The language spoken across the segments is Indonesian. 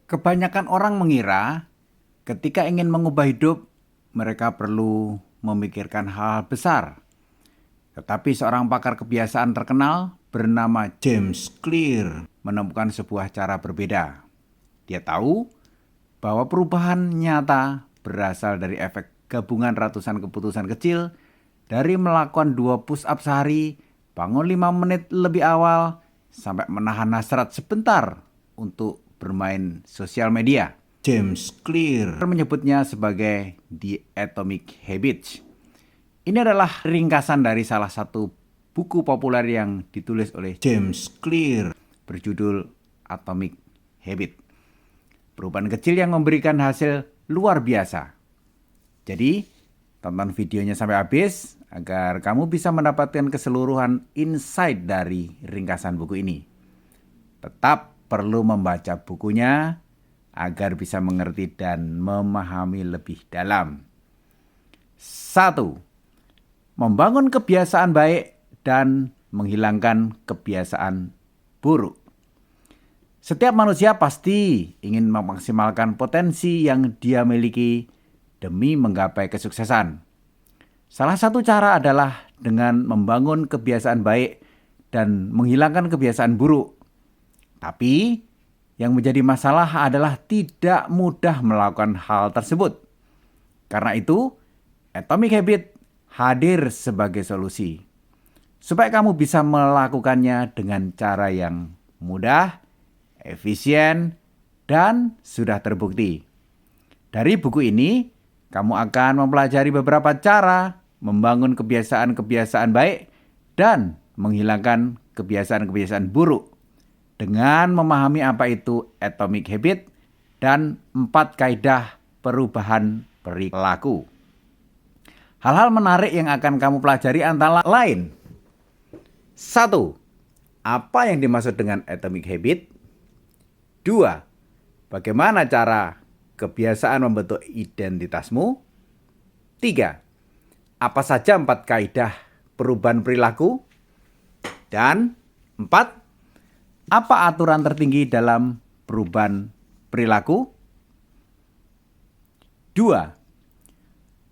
Kebanyakan orang mengira ketika ingin mengubah hidup, mereka perlu memikirkan hal besar. Tetapi seorang pakar kebiasaan terkenal bernama James Clear menemukan sebuah cara berbeda. Dia tahu bahwa perubahan nyata berasal dari efek gabungan ratusan keputusan kecil, dari melakukan 2 push up sehari, bangun 5 menit lebih awal, sampai menahan hasrat sebentar untuk bermain sosial media. James Clear menyebutnya sebagai The Atomic Habits. Ini adalah ringkasan dari salah satu buku populer yang ditulis oleh James Clear berjudul Atomic Habit. Perubahan kecil yang memberikan hasil luar biasa. Jadi, tonton videonya sampai habis agar kamu bisa mendapatkan keseluruhan insight dari ringkasan buku ini. Tetap perlu membaca bukunya agar bisa mengerti dan memahami lebih dalam. 1. Membangun kebiasaan baik dan menghilangkan kebiasaan buruk. Setiap manusia pasti ingin memaksimalkan potensi yang dia miliki demi menggapai kesuksesan. Salah satu cara adalah dengan membangun kebiasaan baik dan menghilangkan kebiasaan buruk. Tapi yang menjadi masalah adalah tidak mudah melakukan hal tersebut. Karena itu, Atomic Habit hadir sebagai solusi. Supaya kamu bisa melakukannya dengan cara yang mudah, efisien, dan sudah terbukti. Dari buku ini, kamu akan mempelajari beberapa cara membangun kebiasaan-kebiasaan baik dan menghilangkan kebiasaan-kebiasaan buruk dengan memahami apa itu Atomic Habit dan 4 kaidah perubahan perilaku. Hal-hal menarik yang akan kamu pelajari antara lain. 1. Apa yang dimaksud dengan Atomic Habit? 2. Bagaimana cara kebiasaan membentuk identitasmu? 3. Apa saja 4 kaidah perubahan perilaku? Dan 4. Apa aturan tertinggi dalam perubahan perilaku? 2.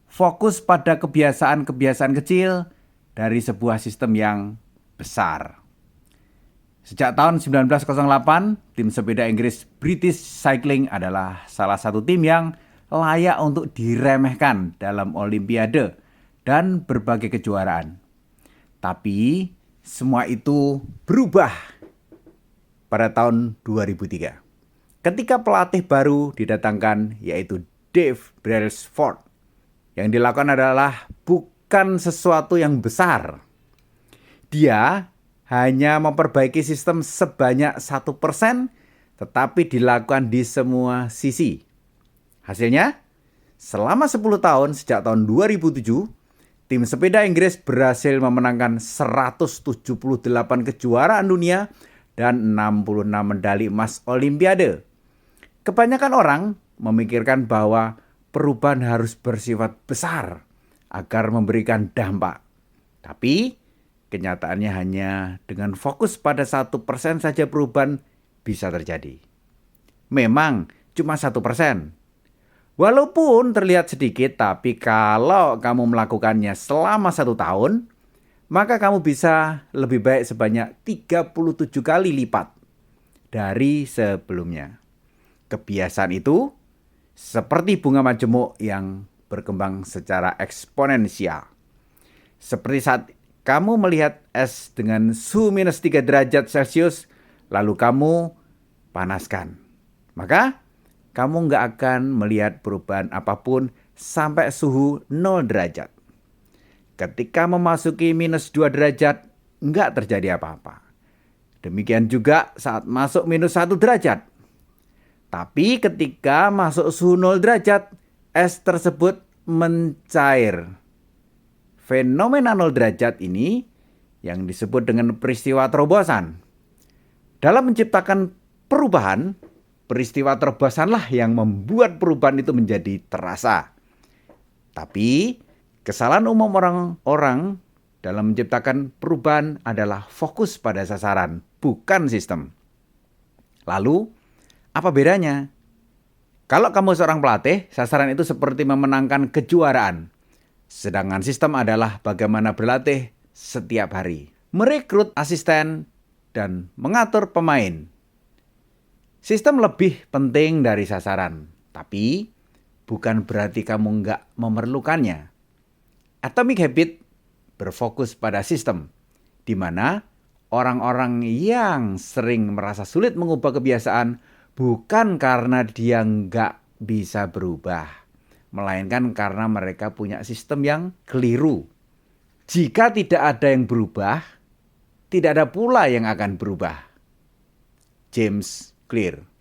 Fokus pada kebiasaan-kebiasaan kecil dari sebuah sistem yang besar. Sejak tahun 1908, tim sepeda Inggris British Cycling adalah salah satu tim yang layak untuk diremehkan dalam Olimpiade dan berbagai kejuaraan. Tapi semua itu berubah pada tahun 2003. Ketika pelatih baru didatangkan, yaitu Dave Brailsford. Yang dilakukan adalah bukan sesuatu yang besar. Dia hanya memperbaiki sistem sebanyak 1%, tetapi dilakukan di semua sisi. Hasilnya, selama 10 tahun sejak tahun 2007, tim sepeda Inggris berhasil memenangkan 178 kejuaraan dunia dan 66 medali emas Olimpiade. Kebanyakan orang memikirkan bahwa perubahan harus bersifat besar agar memberikan dampak. Tapi kenyataannya hanya dengan fokus pada 1% saja perubahan bisa terjadi. Memang cuma 1%. Walaupun terlihat sedikit, tapi kalau kamu melakukannya selama 1 tahun, maka kamu bisa lebih baik sebanyak 37 kali lipat dari sebelumnya. Kebiasaan itu seperti bunga majemuk yang berkembang secara eksponensial. Seperti saat kamu melihat es dengan suhu minus 3 derajat Celcius, lalu kamu panaskan. Maka kamu nggak akan melihat perubahan apapun sampai suhu 0 derajat. Ketika memasuki minus 2 derajat, nggak terjadi apa-apa. Demikian juga saat masuk minus 1 derajat. Tapi ketika masuk suhu 0 derajat, es tersebut mencair. Fenomena 0 derajat ini yang disebut dengan peristiwa terobosan. Dalam menciptakan perubahan, peristiwa terobosanlah yang membuat perubahan itu menjadi terasa. Tapi kesalahan umum orang-orang dalam menciptakan perubahan adalah fokus pada sasaran, bukan sistem. Lalu, apa bedanya? Kalau kamu seorang pelatih, sasaran itu seperti memenangkan kejuaraan. Sedangkan sistem adalah bagaimana berlatih setiap hari. Merekrut asisten dan mengatur pemain. Sistem lebih penting dari sasaran, tapi bukan berarti kamu nggak memerlukannya. Atomic Habit berfokus pada sistem, di mana orang-orang yang sering merasa sulit mengubah kebiasaan bukan karena dia nggak bisa berubah, melainkan karena mereka punya sistem yang keliru. Jika tidak ada yang berubah, tidak ada pula yang akan berubah. James Clear.